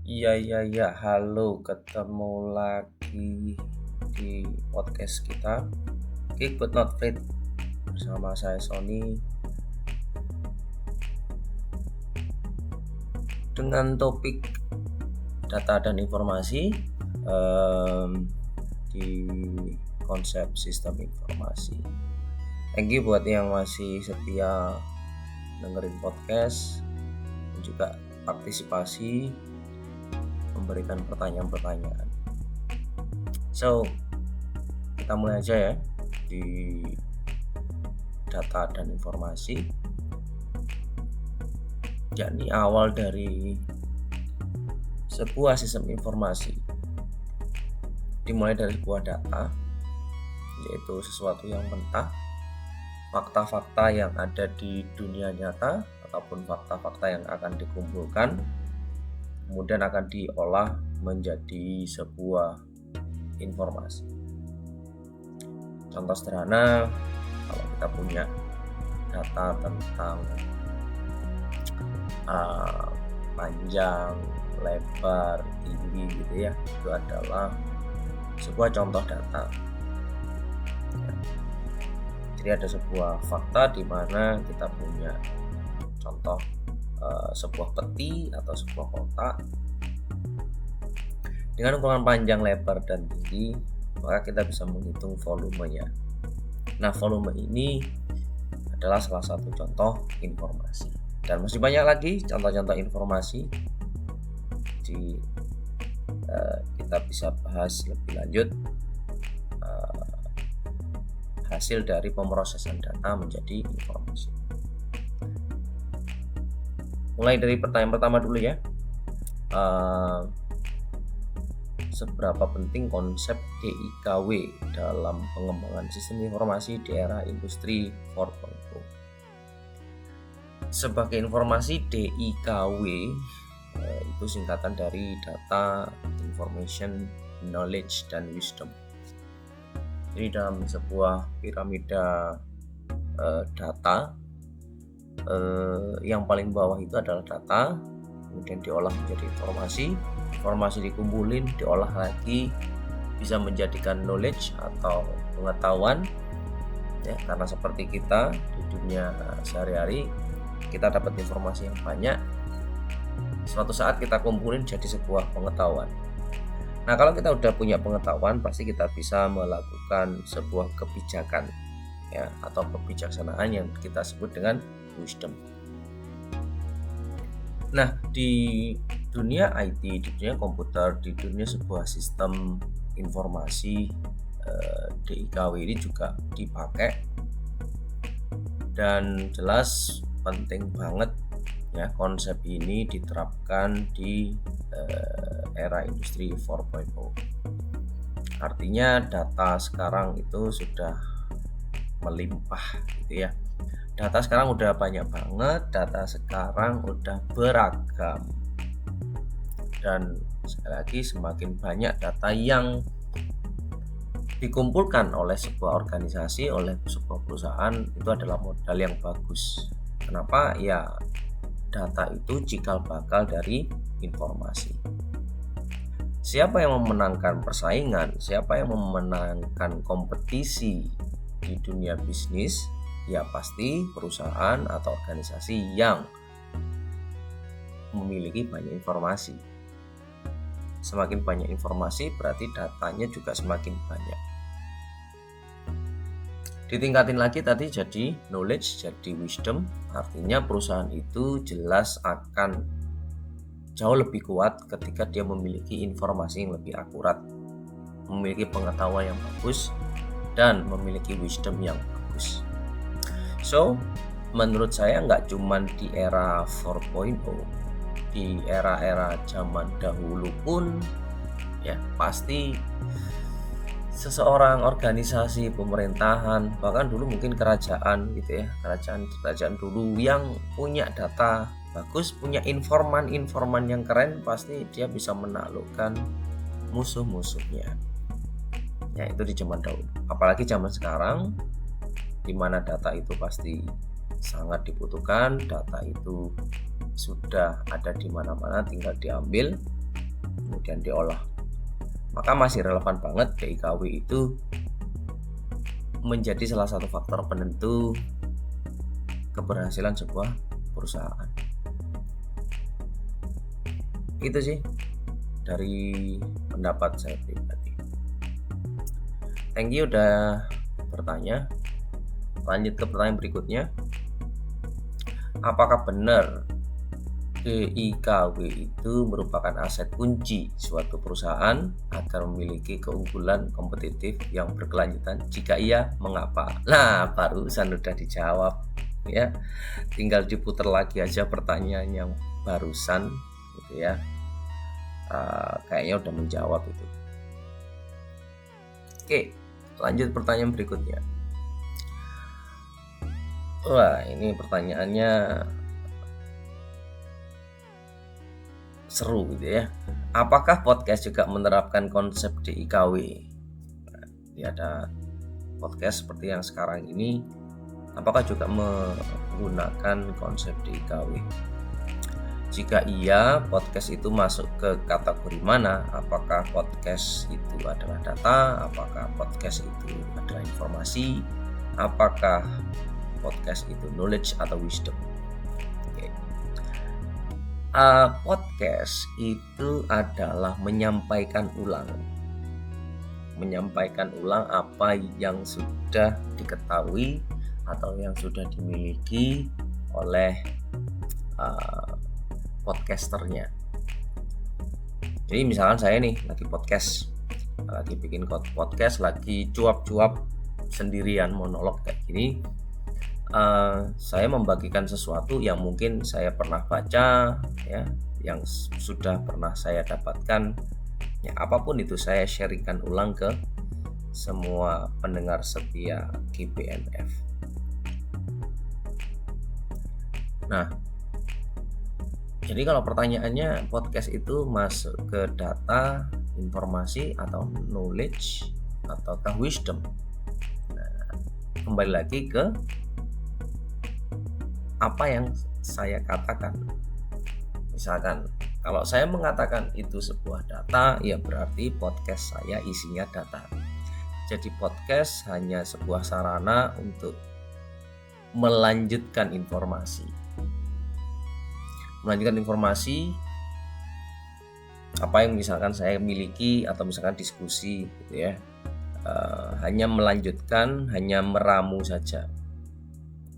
Iya, halo, ketemu lagi di podcast kita, Geek But Not Fit, bersama saya Sony, dengan topik data dan informasi di konsep sistem informasi. Thank you buat yang masih setia dengerin podcast dan juga partisipasi memberikan pertanyaan-pertanyaan. So, kita mulai aja ya di data dan informasi. Yakni awal dari sebuah sistem informasi dimulai dari sebuah data, yaitu sesuatu yang mentah, fakta-fakta yang ada di dunia nyata ataupun fakta-fakta yang akan dikumpulkan kemudian akan diolah menjadi sebuah informasi. Contoh sederhana, kalau kita punya data tentang panjang, lebar, tinggi gitu ya, itu adalah sebuah contoh data. Jadi ada sebuah fakta di mana kita punya contoh sebuah peti atau sebuah kotak dengan ukuran panjang, lebar, dan tinggi, maka kita bisa menghitung volumenya. Nah, volume ini adalah salah satu contoh informasi. Dan masih banyak lagi contoh-contoh informasi. Kita bisa bahas lebih lanjut hasil dari pemrosesan data menjadi informasi. Mulai dari pertanyaan pertama dulu ya. Seberapa penting konsep DIKW dalam pengembangan sistem informasi di era industri 4.0? Sebagai informasi, DIKW itu singkatan dari Data, Information, Knowledge, dan Wisdom. Jadi dalam sebuah piramida data, yang paling bawah itu adalah data, kemudian diolah menjadi informasi dikumpulin, diolah lagi, bisa menjadikan knowledge atau pengetahuan ya, karena seperti kita di dunia sehari-hari kita dapat informasi yang banyak, suatu saat kita kumpulin jadi sebuah pengetahuan. Nah, kalau kita udah punya pengetahuan, pasti kita bisa melakukan sebuah kebijakan ya, atau kebijaksanaan yang kita sebut dengan wisdom. Nah, di dunia IT, di dunia komputer, di dunia sebuah sistem informasi, DIKW ini juga dipakai, dan jelas penting banget ya konsep ini diterapkan di era industri 4.0. Artinya data sekarang itu sudah melimpah gitu ya. Data sekarang udah banyak banget, data sekarang udah beragam. Dan sekali lagi, semakin banyak data yang dikumpulkan oleh sebuah organisasi, oleh sebuah perusahaan, itu adalah modal yang bagus. Kenapa? Ya, data itu cikal bakal dari informasi. Siapa yang memenangkan persaingan, siapa yang memenangkan kompetisi di dunia bisnis, ya pasti perusahaan atau organisasi yang memiliki banyak informasi. Semakin banyak informasi berarti datanya juga semakin banyak. Ditingkatin lagi tadi jadi knowledge, jadi wisdom. Artinya perusahaan itu jelas akan jauh lebih kuat ketika dia memiliki informasi yang lebih akurat, memiliki pengetahuan yang bagus, dan memiliki wisdom yang bagus. So, menurut saya nggak cuma di era 4.0, di era-era zaman dahulu pun ya pasti seseorang, organisasi, pemerintahan, bahkan dulu mungkin kerajaan gitu ya, kerajaan dulu yang punya data bagus, punya informan yang keren, pasti dia bisa menaklukkan musuh-musuhnya. Ya, itu di zaman dahulu. Apalagi zaman sekarang, di mana data itu pasti sangat dibutuhkan, data itu sudah ada di mana-mana, tinggal diambil. kemudian diolah, maka masih relevan banget DIKW itu menjadi salah satu faktor penentu keberhasilan sebuah perusahaan. Itu sih dari pendapat saya pribadi. Thank you udah bertanya. Lanjut ke pertanyaan berikutnya. Apakah benar DIKW itu merupakan aset kunci suatu perusahaan agar memiliki keunggulan kompetitif yang berkelanjutan? Jika iya, mengapa? Nah, barusan udah dijawab ya. Tinggal diputar lagi aja pertanyaan yang barusan gitu ya. Kayaknya udah menjawab itu. Oke, lanjut pertanyaan berikutnya. Wah, ini pertanyaannya seru gitu ya. Apakah podcast juga menerapkan konsep DIKW? Nah, ada podcast seperti yang sekarang ini, apakah juga menggunakan konsep DIKW? Jika iya, podcast itu masuk ke kategori mana? Apakah podcast itu adalah data? Apakah podcast itu adalah informasi? Apakah podcast itu knowledge atau wisdom? Podcast itu adalah menyampaikan ulang apa yang sudah diketahui atau yang sudah dimiliki oleh podcasternya. Jadi misalkan saya nih lagi bikin podcast, lagi cuap-cuap sendirian monolog kayak gini. Saya membagikan sesuatu yang mungkin saya pernah baca ya, yang sudah pernah saya dapatkan ya, apapun itu saya sharingkan ulang ke semua pendengar setia GBNF. Nah, jadi kalau pertanyaannya podcast itu masuk ke data, informasi atau knowledge ataukah wisdom? Nah, kembali lagi ke apa yang saya katakan. Misalkan kalau saya mengatakan itu sebuah data, ya berarti podcast saya isinya data. Jadi podcast hanya sebuah sarana untuk melanjutkan informasi. Apa yang misalkan saya miliki atau misalkan diskusi gitu ya, hanya melanjutkan, hanya meramu saja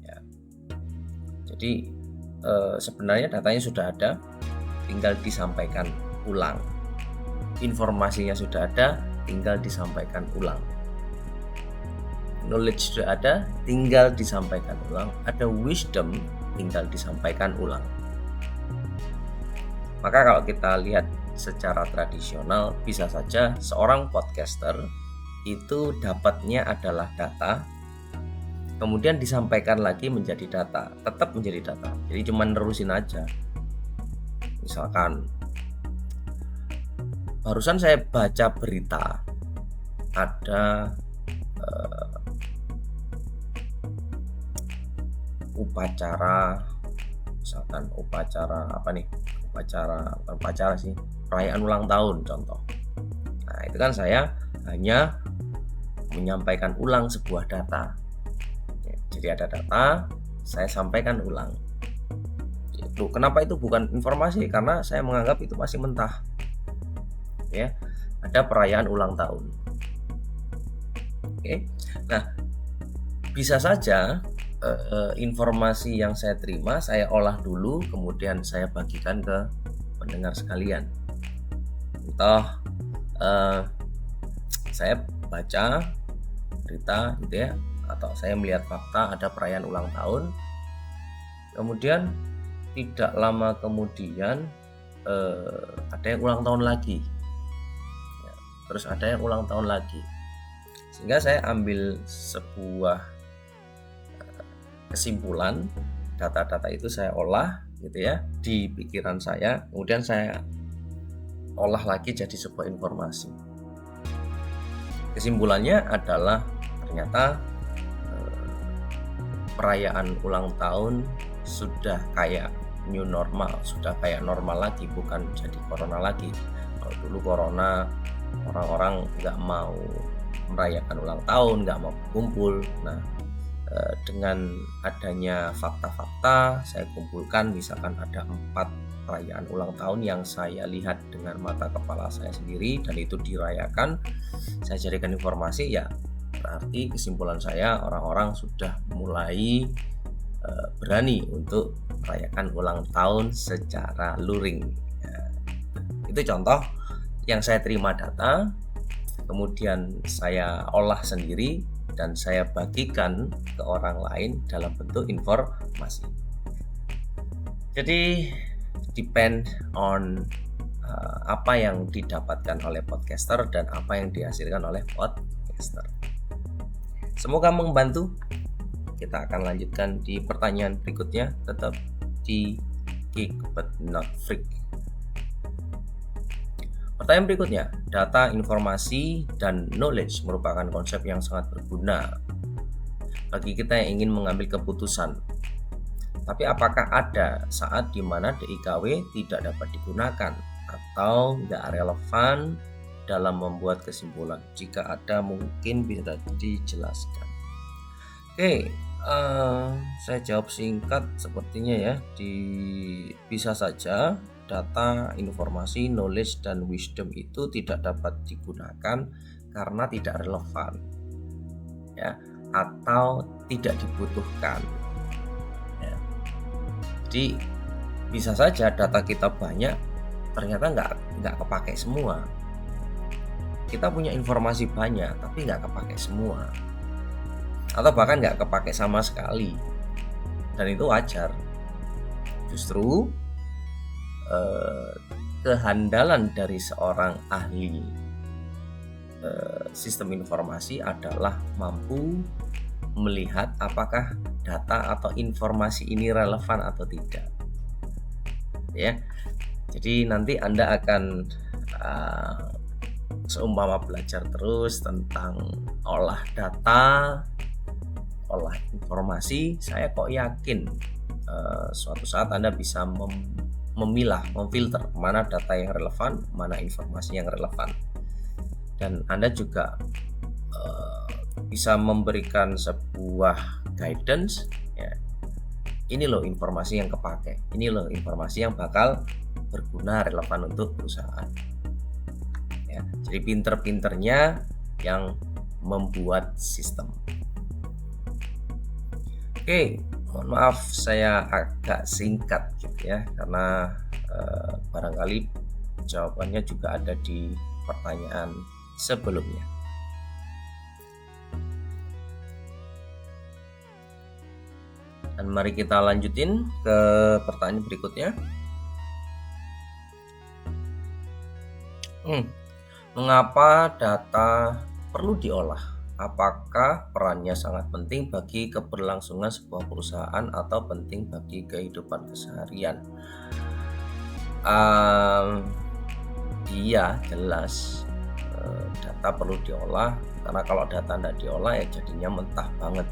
ya. Jadi sebenarnya datanya sudah ada, tinggal disampaikan ulang. Informasinya sudah ada, tinggal disampaikan ulang. Knowledge sudah ada, tinggal disampaikan ulang. Ada wisdom, tinggal disampaikan ulang. Maka kalau kita lihat secara tradisional, bisa saja seorang podcaster itu dapatnya adalah data, kemudian disampaikan lagi menjadi data, tetap menjadi data. Jadi cuma nerusin aja. Misalkan barusan saya baca berita ada perayaan ulang tahun contoh. Nah, itu kan saya hanya menyampaikan ulang sebuah data. Jadi ada data, saya sampaikan ulang. Kenapa itu bukan informasi? Karena saya menganggap itu masih mentah. Ya, ada perayaan ulang tahun. Oke. Nah, bisa saja informasi yang saya terima saya olah dulu, kemudian saya bagikan ke pendengar sekalian. Entah saya baca berita gitu ya, atau saya melihat fakta ada perayaan ulang tahun, kemudian tidak lama kemudian ada yang ulang tahun lagi ya, terus ada yang ulang tahun lagi, sehingga saya ambil sebuah kesimpulan, data-data itu saya olah gitu ya di pikiran saya, kemudian saya olah lagi jadi sebuah informasi. Kesimpulannya adalah ternyata perayaan ulang tahun sudah kayak new normal, sudah kayak normal lagi, bukan jadi corona lagi. Kalau dulu corona, orang-orang nggak mau merayakan ulang tahun, nggak mau berkumpul. Nah, dengan adanya fakta-fakta, saya kumpulkan misalkan ada 4 perayaan ulang tahun yang saya lihat dengan mata kepala saya sendiri dan itu dirayakan, saya jadikan informasi, ya berarti kesimpulan saya orang-orang sudah mulai berani untuk merayakan ulang tahun secara luring. Itu contoh yang saya terima data, kemudian saya olah sendiri dan saya bagikan ke orang lain dalam bentuk informasi. Jadi depend on apa yang didapatkan oleh podcaster dan apa yang dihasilkan oleh podcaster. Semoga membantu. Kita akan lanjutkan di pertanyaan berikutnya, tetap di Geek But Not Freak. Pertanyaan berikutnya, data, informasi, dan knowledge merupakan konsep yang sangat berguna bagi kita yang ingin mengambil keputusan. Tapi apakah ada saat di mana DIKW tidak dapat digunakan atau nggak relevan dalam membuat kesimpulan? Jika ada, mungkin bisa dijelaskan. Oke, saya jawab singkat sepertinya ya. Bisa saja data, informasi, knowledge, dan wisdom itu tidak dapat digunakan karena tidak relevan, ya, atau tidak dibutuhkan. Ya. Jadi bisa saja data kita banyak, ternyata nggak kepake semua. Kita punya informasi banyak, tapi nggak kepake semua, atau bahkan nggak kepake sama sekali, dan itu wajar. Justru kehandalan dari seorang ahli sistem informasi adalah mampu melihat apakah data atau informasi ini relevan atau tidak, ya. Jadi nanti Anda akan seumpama belajar terus tentang olah data, olah informasi. Saya kok yakin suatu saat Anda bisa memilah, memfilter mana data yang relevan, mana informasi yang relevan, dan Anda juga bisa memberikan sebuah guidance, ya. Ini loh informasi yang kepake, ini loh informasi yang bakal berguna, relevan untuk perusahaan, ya. Jadi pinter-pinternya yang membuat sistem. Oke, mohon maaf saya agak singkat gitu ya, karena barangkali jawabannya juga ada di pertanyaan sebelumnya. Dan mari kita lanjutin ke pertanyaan berikutnya. Mengapa data perlu diolah? Apakah perannya sangat penting bagi keberlangsungan sebuah perusahaan atau penting bagi kehidupan keseharian? Iya, jelas data perlu diolah, karena kalau data tidak diolah ya jadinya mentah banget.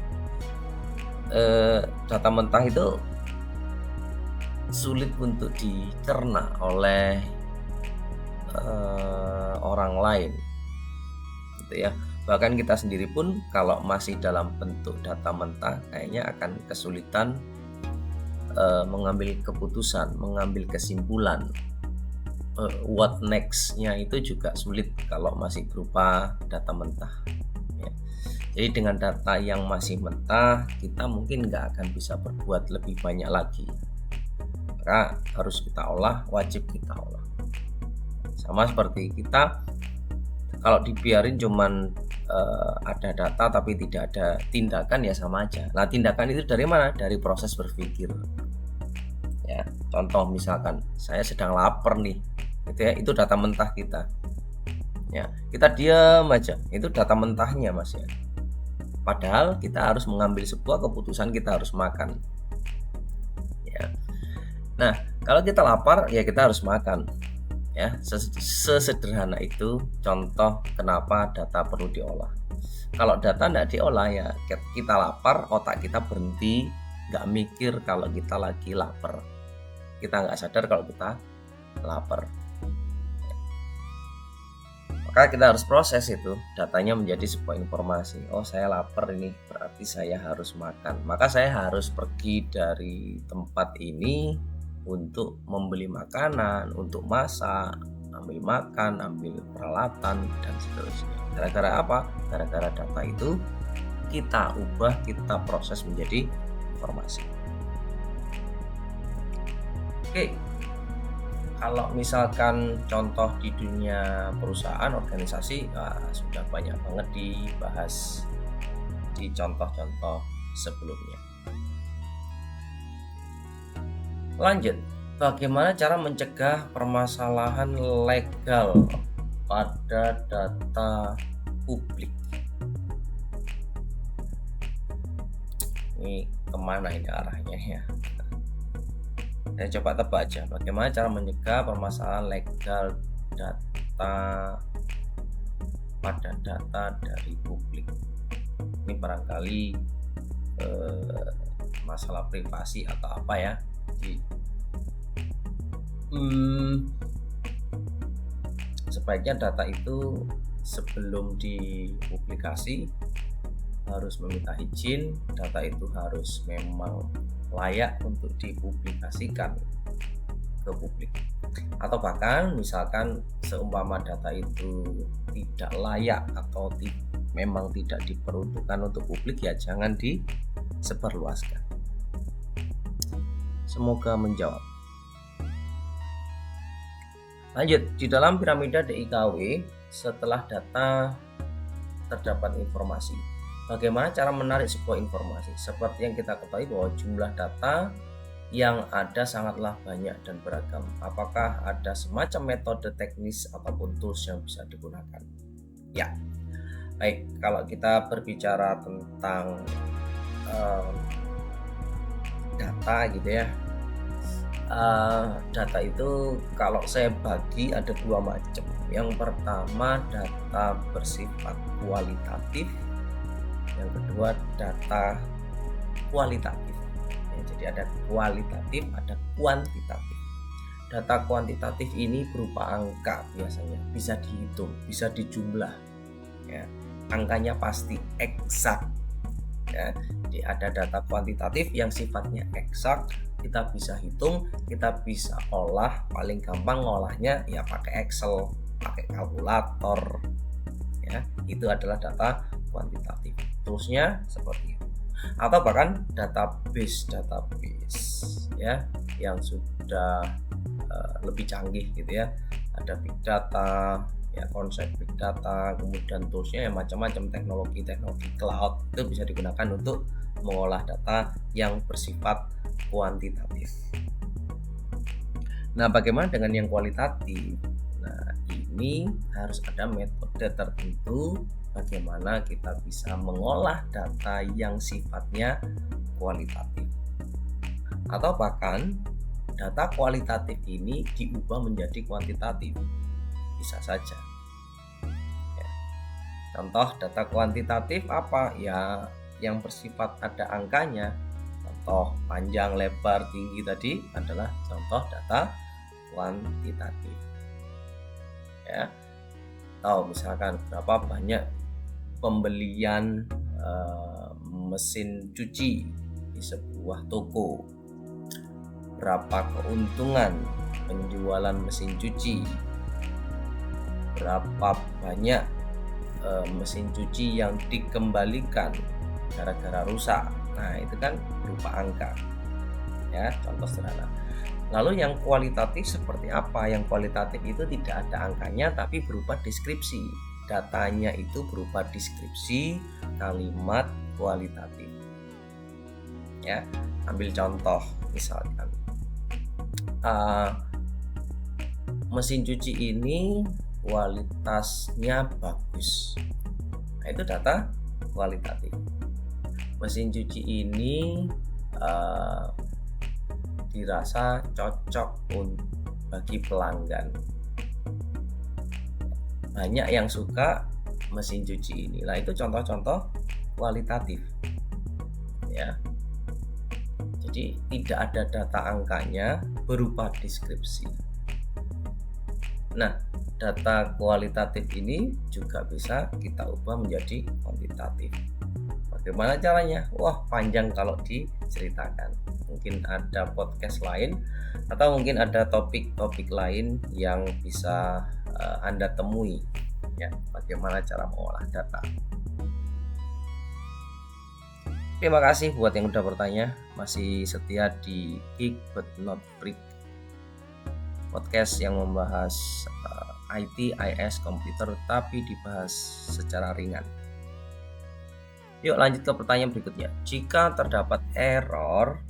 Data mentah itu sulit untuk dicerna oleh orang lain, gitu ya. Bahkan kita sendiri pun kalau masih dalam bentuk data mentah kayaknya akan kesulitan mengambil keputusan, mengambil kesimpulan. What next-nya itu juga sulit kalau masih berupa data mentah, ya. Jadi dengan data yang masih mentah, kita mungkin nggak akan bisa berbuat lebih banyak lagi. Maka harus kita olah, wajib kita olah. Sama seperti kita, kalau dibiarin cuman ada data tapi tidak ada tindakan, ya sama aja. Nah, tindakan itu dari mana? Dari proses berpikir, ya. Contoh misalkan saya sedang lapar nih, gitu ya, itu data mentah kita, ya. Kita diam aja, itu data mentahnya, Mas, ya. Padahal kita harus mengambil sebuah keputusan, kita harus makan, ya. Nah, kalau kita lapar ya kita harus makan, ya. Sesederhana itu contoh kenapa data perlu diolah. Kalau data tidak diolah, ya kita lapar, otak kita berhenti, nggak mikir kalau kita lagi lapar, kita nggak sadar kalau kita lapar. Maka kita harus proses itu datanya menjadi sebuah informasi. Oh, saya lapar ini, berarti saya harus makan. Maka saya harus pergi dari tempat ini untuk membeli makanan, untuk masak, ambil makan, ambil peralatan, dan seterusnya. Gara-gara apa? Gara-gara data itu kita ubah, kita proses menjadi informasi. Oke. Kalau misalkan contoh di dunia perusahaan, organisasi, sudah banyak banget dibahas di contoh-contoh sebelumnya. Lanjut, bagaimana cara mencegah permasalahan legal pada data publik? Ini kemana ini arahnya ya? Saya coba tebak aja, bagaimana cara mencegah permasalahan legal data pada data dari publik. Ini barangkali masalah privasi atau apa ya. Jadi, sebaiknya data itu sebelum dipublikasi harus meminta izin, data itu harus memang layak untuk dipublikasikan ke publik. Atau bahkan misalkan seumpama data itu tidak layak atau memang tidak diperuntukkan untuk publik, ya jangan disebarluaskan. Semoga menjawab. Lanjut, di dalam piramida DIKW setelah data terdapat informasi, bagaimana cara menarik sebuah informasi? Seperti yang kita ketahui bahwa jumlah data yang ada sangatlah banyak dan beragam. Apakah ada semacam metode teknis ataupun tools yang bisa digunakan? Ya, baik. Kalau kita berbicara tentang data gitu ya, data itu kalau saya bagi ada dua macam. Yang pertama data bersifat kualitatif, yang kedua data kualitatif ya, jadi ada kualitatif, ada kuantitatif. Data kuantitatif ini berupa angka, biasanya bisa dihitung, bisa dijumlah ya, angkanya pasti eksak ya. Jadi ada data kuantitatif yang sifatnya eksak, kita bisa hitung, kita bisa olah. Paling gampang ngolahnya ya pakai Excel, pakai kalkulator ya. Itu adalah data kuantitatif. Toolsnya seperti itu. Atau bahkan database ya yang sudah lebih canggih gitu ya. Ada big data ya, konsep big data, kemudian toolsnya yang macam-macam, teknologi cloud itu bisa digunakan untuk mengolah data yang bersifat kuantitatif. Nah, bagaimana dengan yang kualitatif? Nah, ini harus ada metode tertentu bagaimana kita bisa mengolah data yang sifatnya kualitatif. Atau bahkan data kualitatif ini diubah menjadi kuantitatif. Bisa saja. Ya. Contoh data kuantitatif apa? Ya, yang bersifat ada angkanya. Contoh panjang, lebar, tinggi tadi adalah contoh data kuantitatif. Ya. Atau misalkan berapa banyak pembelian mesin cuci di sebuah toko, berapa keuntungan penjualan mesin cuci, berapa banyak mesin cuci yang dikembalikan gara-gara rusak. Nah, itu kan berupa angka ya, contoh sederhana. Lalu yang kualitatif seperti apa? Yang kualitatif itu tidak ada angkanya tapi berupa deskripsi. Datanya itu berupa deskripsi kalimat kualitatif. Ya, ambil contoh misalkan mesin cuci ini kualitasnya bagus. Nah, itu data kualitatif. Mesin cuci ini dirasa cocok bagi pelanggan. Banyak yang suka mesin cuci ini. Nah, itu contoh-contoh kualitatif. Ya. Jadi tidak ada data angkanya, berupa deskripsi. Nah, data kualitatif ini juga bisa kita ubah menjadi kuantitatif. Bagaimana caranya? Wah, panjang kalau diceritakan. Mungkin ada podcast lain atau mungkin ada topik-topik lain yang bisa Anda temui ya, bagaimana cara mengolah data. Terima kasih buat yang udah bertanya, masih setia di Geek but not Freak, podcast yang membahas IT, IS, komputer tapi dibahas secara ringan. Yuk lanjut ke pertanyaan berikutnya. Jika terdapat error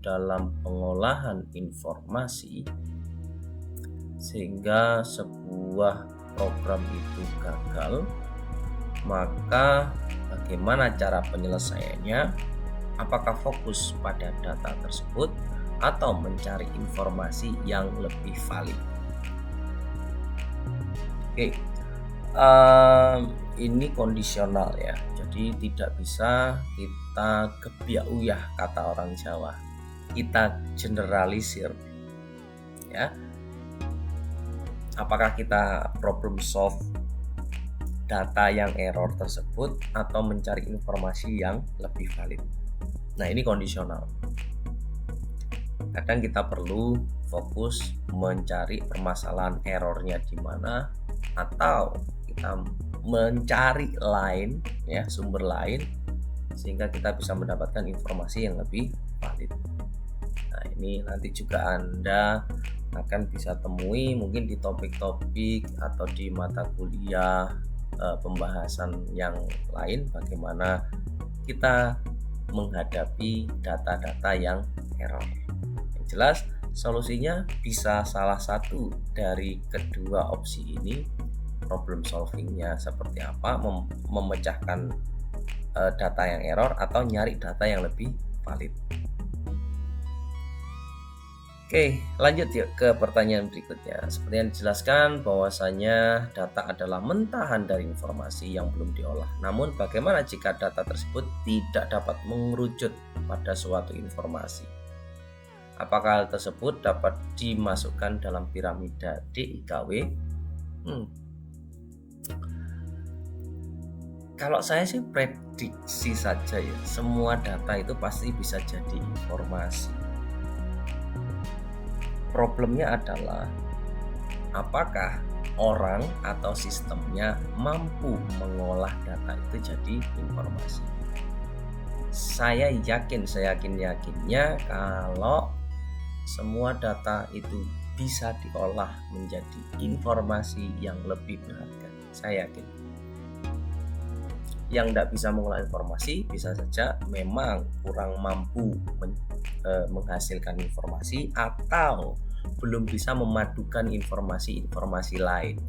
dalam pengolahan informasi sehingga sebuah program itu gagal, maka bagaimana cara penyelesaiannya? Apakah fokus pada data tersebut atau mencari informasi yang lebih valid? Oke, ini kondisional ya. Jadi tidak bisa kita gebiak uyah kata orang Jawa. Kita generalisir ya. Apakah kita problem solve data yang error tersebut atau mencari informasi yang lebih valid? Nah, ini kondisional. Kadang kita perlu fokus mencari permasalahan errornya di mana, atau kita mencari lain ya, sumber lain sehingga kita bisa mendapatkan informasi yang lebih valid. Nah, ini nanti juga Anda akan bisa temui mungkin di topik-topik atau di mata kuliah pembahasan yang lain, bagaimana kita menghadapi data-data yang error. Yang jelas solusinya bisa salah satu dari kedua opsi ini. Problem solvingnya seperti apa, memecahkan data yang error atau nyari data yang lebih valid. Oke, lanjut yuk ke pertanyaan berikutnya. Seperti yang dijelaskan bahwasanya data adalah mentahan dari informasi yang belum diolah. Namun bagaimana jika data tersebut tidak dapat mengerucut pada suatu informasi? Apakah hal tersebut dapat dimasukkan dalam piramida DIKW? Kalau saya sih prediksi saja ya, semua data itu pasti bisa jadi informasi. Problemnya adalah apakah orang atau sistemnya mampu mengolah data itu jadi informasi. Saya yakinnya kalau semua data itu bisa diolah menjadi informasi yang lebih berharga. Saya yakin. Yang tidak bisa mengolah informasi bisa saja memang kurang mampu menghasilkan informasi atau belum bisa memadukan informasi-informasi lain.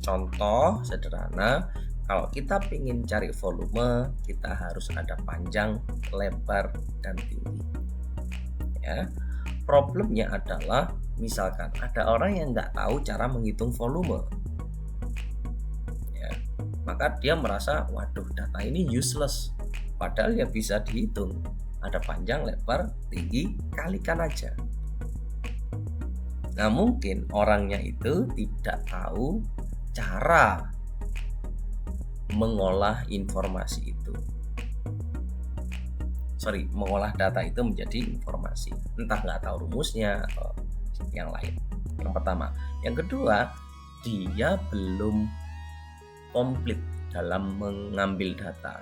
Contoh sederhana, kalau kita ingin cari volume, kita harus ada panjang, lebar, dan tinggi. Ya, problemnya adalah misalkan ada orang yang nggak tahu cara menghitung volume. Maka dia merasa, waduh, data ini useless. Padahal ya bisa dihitung. Ada panjang, lebar, tinggi, kalikan aja. Nah, mungkin orangnya itu tidak tahu cara mengolah informasi itu. Mengolah data itu menjadi informasi. Entah nggak tahu rumusnya atau yang lain. Yang pertama. Yang kedua, dia belum komplit dalam mengambil data.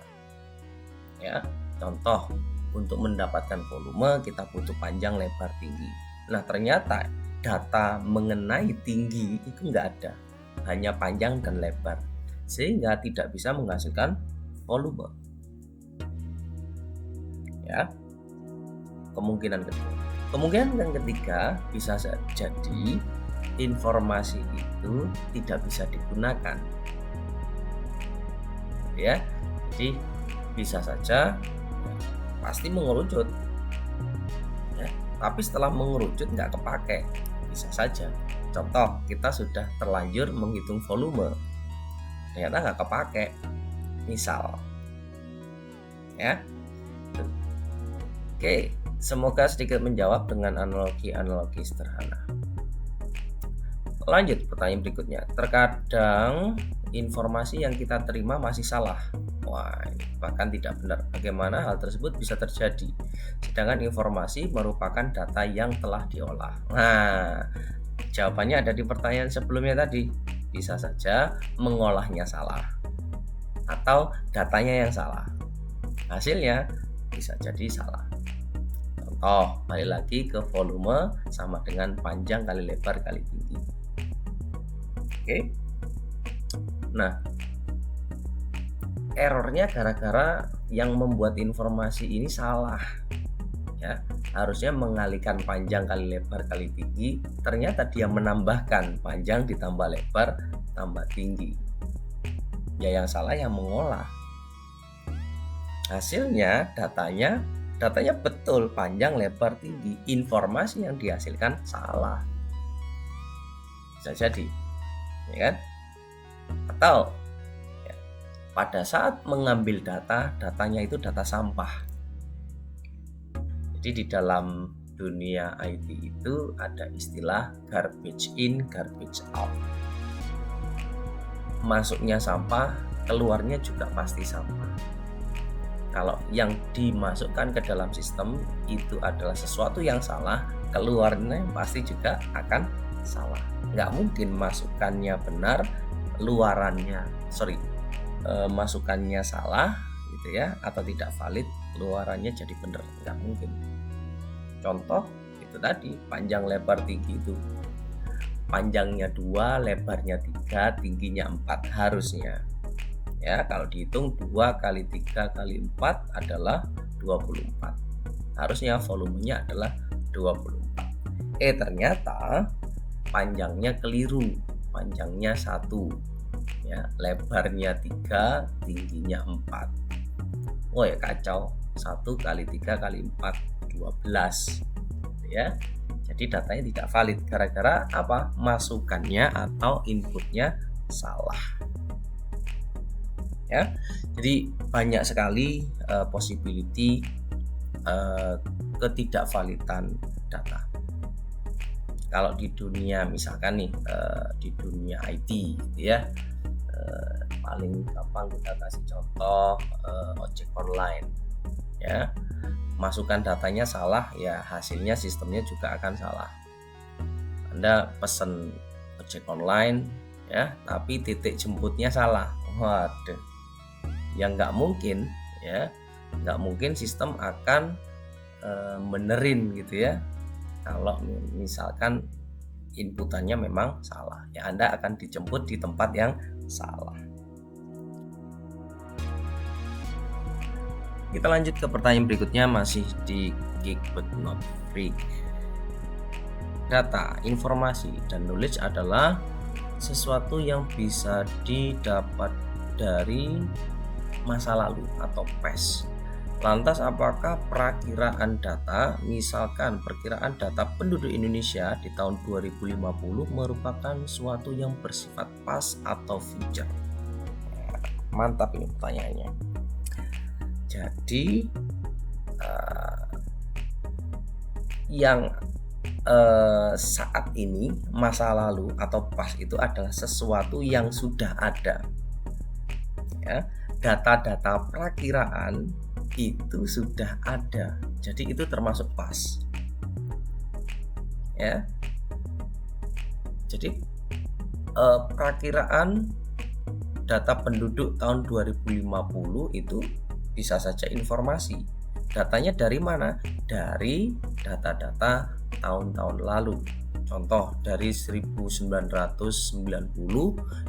Ya, contoh, untuk mendapatkan volume kita butuh panjang, lebar, tinggi. Nah, ternyata data mengenai tinggi itu nggak ada, hanya panjang dan lebar, sehingga tidak bisa menghasilkan volume. Ya, kemungkinan kedua. Kemungkinan yang ketiga bisa jadi informasi itu tidak bisa digunakan. Ya, jadi bisa saja pasti mengerucut ya, tapi setelah mengerucut nggak kepake, bisa saja. Contoh, kita sudah terlanjur menghitung volume, ternyata nggak kepake, misal ya. Oke, semoga sedikit menjawab dengan analogi sederhana. Lanjut pertanyaan berikutnya. Terkadang informasi yang kita terima masih salah. Wah, bahkan tidak benar. Bagaimana hal tersebut bisa terjadi? Sedangkan informasi merupakan data yang telah diolah. Nah, jawabannya ada di pertanyaan sebelumnya tadi. Bisa saja mengolahnya salah atau datanya yang salah. Hasilnya bisa jadi salah. Contoh, balik lagi ke volume sama dengan panjang kali lebar kali tinggi. Oke. Nah, errornya gara-gara yang membuat informasi ini salah. Ya, harusnya mengalihkan panjang kali lebar kali tinggi, ternyata dia menambahkan panjang ditambah lebar tambah tinggi. Ya, yang salah yang mengolah. Hasilnya datanya betul panjang lebar tinggi, informasi yang dihasilkan salah. Bisa jadi, ya kan? Atau ya, pada saat mengambil datanya itu data sampah. Jadi di dalam dunia IT itu ada istilah garbage in, garbage out. Masuknya sampah, keluarnya juga pasti sampah. Kalau yang dimasukkan ke dalam sistem itu adalah sesuatu yang salah, keluarnya pasti juga akan salah. Nggak mungkin masukannya benar, masukannya salah gitu ya, atau tidak valid, keluarannya jadi benar. Nggak mungkin. Contoh itu tadi, panjang lebar tinggi itu panjangnya 2, lebarnya 3, tingginya 4 harusnya. Ya, kalau dihitung 2 kali 3 kali 4 adalah 24. Harusnya volumenya adalah 24. Ternyata panjangnya keliru. Panjangnya 1. Ya, lebarnya 3, tingginya 4. Oh ya, kacau. 1 kali 3 kali 4 12. Ya. Jadi datanya tidak valid gara-gara apa? Masukannya atau inputnya salah. Ya, jadi banyak sekali possibility ketidakvalidan data. Kalau di dunia misalkan nih di dunia IT gitu ya, paling gampang kita kasih contoh ojek online. Ya, masukkan datanya salah, ya hasilnya sistemnya juga akan salah. Anda pesen ojek online ya, tapi titik jemputnya salah. Waduh, yang nggak mungkin ya, nggak mungkin sistem akan benerin gitu ya. Kalau misalkan inputannya memang salah, ya Anda akan dijemput di tempat yang salah. Kita lanjut ke pertanyaan berikutnya, masih di Geek but not Freak. Data, informasi, dan knowledge adalah sesuatu yang bisa didapat dari masa lalu atau past. Lantas apakah perakiraan data, misalkan perkiraan data penduduk Indonesia di tahun 2050 merupakan suatu yang bersifat past atau future? Mantap ini pertanyaannya. Jadi yang saat ini masa lalu atau past itu adalah sesuatu yang sudah ada. Ya, data-data perakiraan itu sudah ada. Jadi itu termasuk past. Ya. Jadi perakiraan data penduduk tahun 2050 itu bisa saja informasi. Datanya dari mana? Dari data-data tahun-tahun lalu. Contoh dari 1990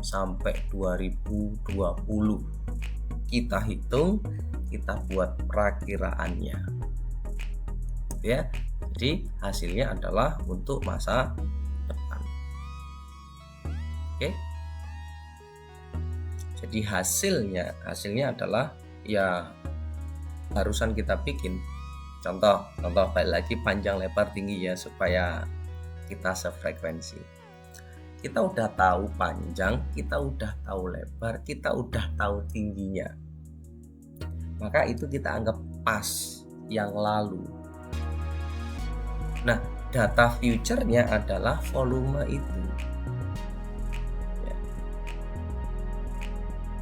sampai 2020. Kita hitung, kita buat perakiraannya. Ya. Jadi hasilnya adalah untuk masa depan. Oke. Jadi hasilnya adalah ya barusan kita bikin. Contoh balik lagi panjang lebar tinggi ya, supaya kita sefrekuensi. Kita udah tahu panjang, kita udah tahu lebar, kita udah tahu tingginya. Maka itu kita anggap pas yang lalu. Nah, data future-nya adalah volume itu.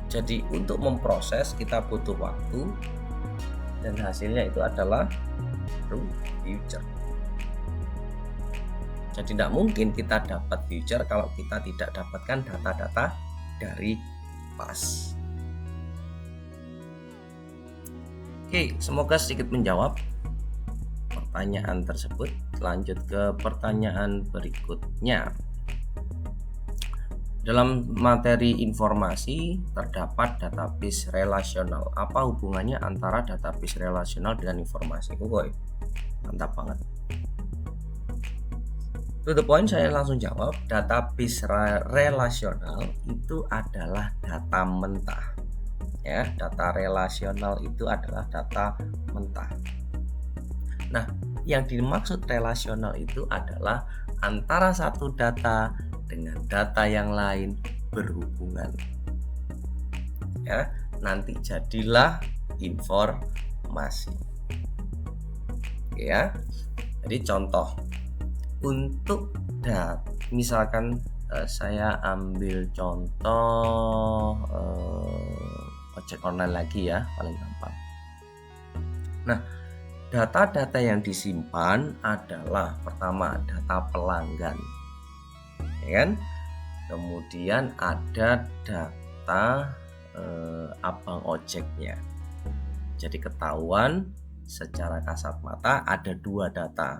Jadi untuk memproses kita butuh waktu, dan hasilnya itu adalah future. Jadi tidak mungkin kita dapat future kalau kita tidak dapatkan data-data dari past. Oke, semoga sedikit menjawab pertanyaan tersebut. Lanjut ke pertanyaan berikutnya. Dalam materi informasi terdapat database relasional. Apa hubungannya antara database relasional dengan informasi? Woy, mantap banget. To the point, saya langsung jawab. Database relasional itu adalah data mentah. Ya, data relasional itu adalah data mentah. Nah, yang dimaksud relasional itu adalah antara satu data dengan data yang lain berhubungan. Ya, nanti jadilah informasi. Oke ya. Jadi contoh untuk misalkan saya ambil contoh ojek online lagi ya, paling gampang. Nah, data-data yang disimpan adalah pertama data pelanggan, ya kan? Kemudian ada data abang ojeknya. Jadi ketahuan secara kasat mata ada dua data.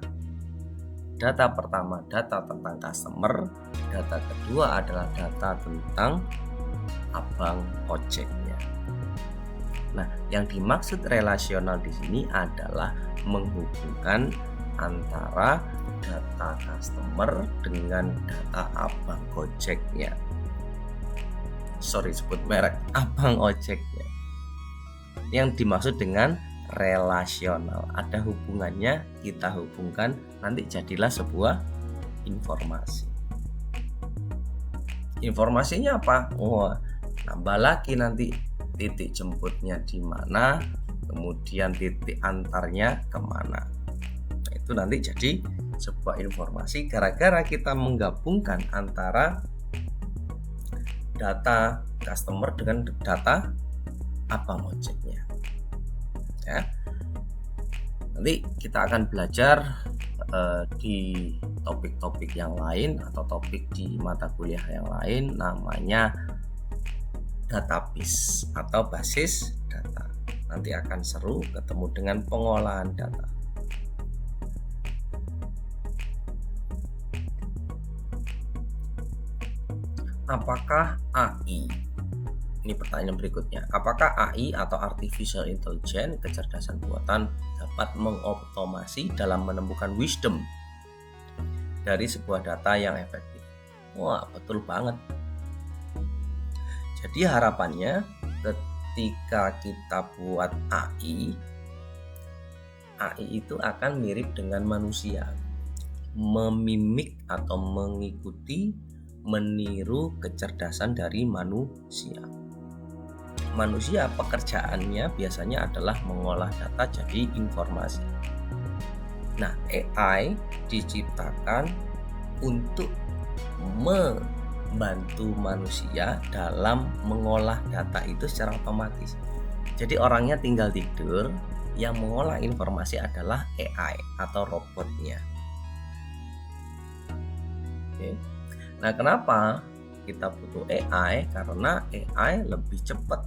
Data pertama data tentang customer, data kedua adalah data tentang abang ojeknya. Nah, yang dimaksud relasional di sini adalah menghubungkan antara data customer dengan data abang ojeknya. Sorry, sebut merek, abang ojeknya. Yang dimaksud dengan relasional, ada hubungannya, kita hubungkan, nanti jadilah sebuah informasi. Informasinya apa? Nambah lagi nanti titik jemputnya di mana, kemudian titik antarnya kemana. Nah, itu nanti jadi sebuah informasi gara-gara kita menggabungkan antara data customer dengan data abang ojeknya. Ya. Nanti kita akan belajar di topik-topik yang lain atau topik di mata kuliah yang lain, namanya database atau basis data. Nanti akan seru ketemu dengan pengolahan data. Apakah AI? Ini pertanyaan berikutnya. Apakah AI atau Artificial Intelligence, kecerdasan buatan, dapat mengoptimasi dalam menemukan wisdom dari sebuah data yang efektif? Wah, betul banget. Jadi harapannya ketika kita buat AI itu akan mirip dengan manusia, memimik atau mengikuti, meniru kecerdasan dari manusia. Manusia pekerjaannya biasanya adalah mengolah data jadi informasi. Nah, AI diciptakan untuk membantu manusia dalam mengolah data itu secara otomatis. Jadi orangnya tinggal tidur, yang mengolah informasi adalah AI atau robotnya. Oke. Nah, kenapa kita butuh AI? Karena AI lebih cepat.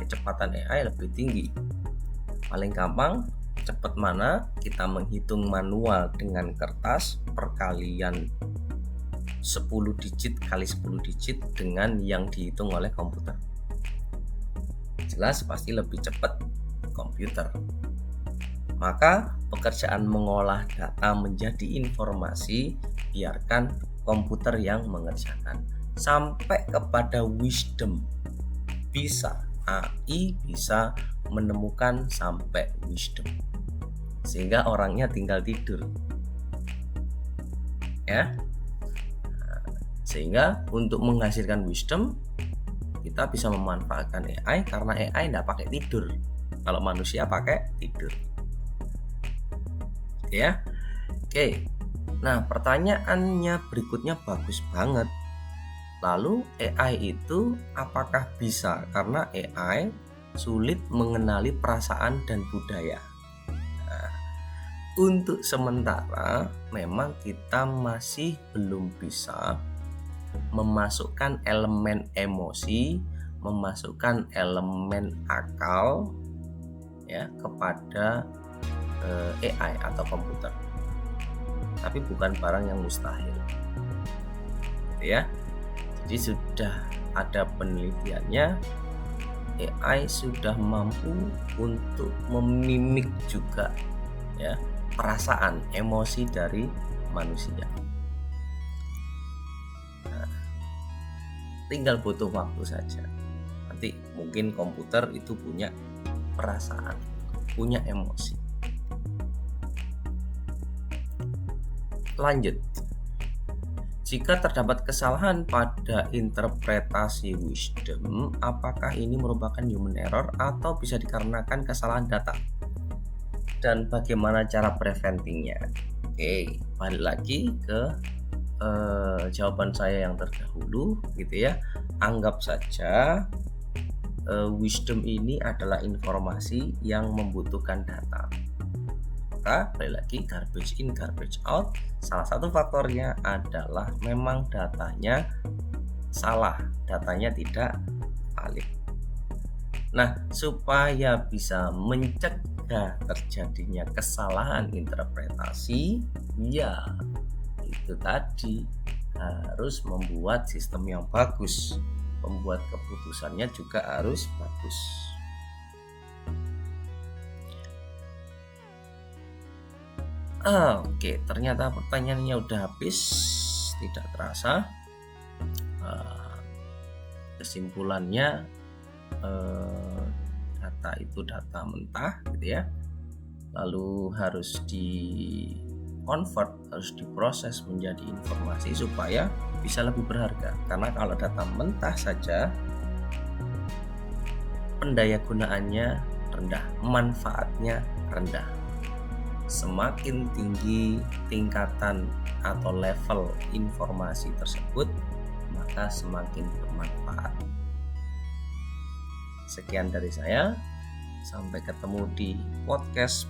Kecepatan AI lebih tinggi. Paling gampang, cepat mana kita menghitung manual dengan kertas perkalian 10 digit kali 10 digit dengan yang dihitung oleh komputer. Jelas pasti lebih cepat komputer. Maka pekerjaan mengolah data menjadi informasi biarkan komputer yang mengerjakan sampai kepada wisdom. Bisa AI bisa menemukan sampai wisdom, sehingga orangnya tinggal tidur ya. Sehingga untuk menghasilkan wisdom kita bisa memanfaatkan AI karena AI tidak pakai tidur, kalau manusia pakai tidur ya. Oke. Nah, pertanyaannya berikutnya bagus banget. Lalu AI itu apakah bisa? Karena AI sulit mengenali perasaan dan budaya. Nah, untuk sementara memang kita masih belum bisa memasukkan elemen emosi, memasukkan elemen akal ya kepada AI atau komputer. Tapi bukan barang yang mustahil. Gitu ya. Jadi sudah ada penelitiannya, AI sudah mampu untuk memimik juga ya perasaan, emosi dari manusia. Nah, tinggal butuh waktu saja. Nanti mungkin komputer itu punya perasaan, punya emosi. Lanjut. Jika terdapat kesalahan pada interpretasi wisdom, apakah ini merupakan human error atau bisa dikarenakan kesalahan data? Dan bagaimana cara preventingnya? Oke, balik lagi ke jawaban saya yang terdahulu gitu ya. Anggap saja wisdom ini adalah informasi yang membutuhkan data. Maka balik lagi, garbage in garbage out, salah satu faktornya adalah memang datanya salah, datanya tidak valid. Nah, supaya bisa mencegah terjadinya kesalahan interpretasi, ya itu tadi harus membuat sistem yang bagus, membuat keputusannya juga harus bagus. Oke, ternyata pertanyaannya udah habis, tidak terasa. Kesimpulannya data itu data mentah gitu ya, lalu harus di convert, harus diproses menjadi informasi supaya bisa lebih berharga. Karena kalau data mentah saja pendaya gunaannya rendah, manfaatnya rendah. Semakin tinggi tingkatan atau level informasi tersebut, maka semakin bermanfaat. Sekian dari saya. Sampai ketemu di podcast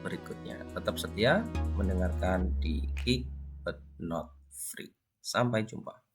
berikutnya. Tetap setia mendengarkan di Geek But Not Free. Sampai jumpa.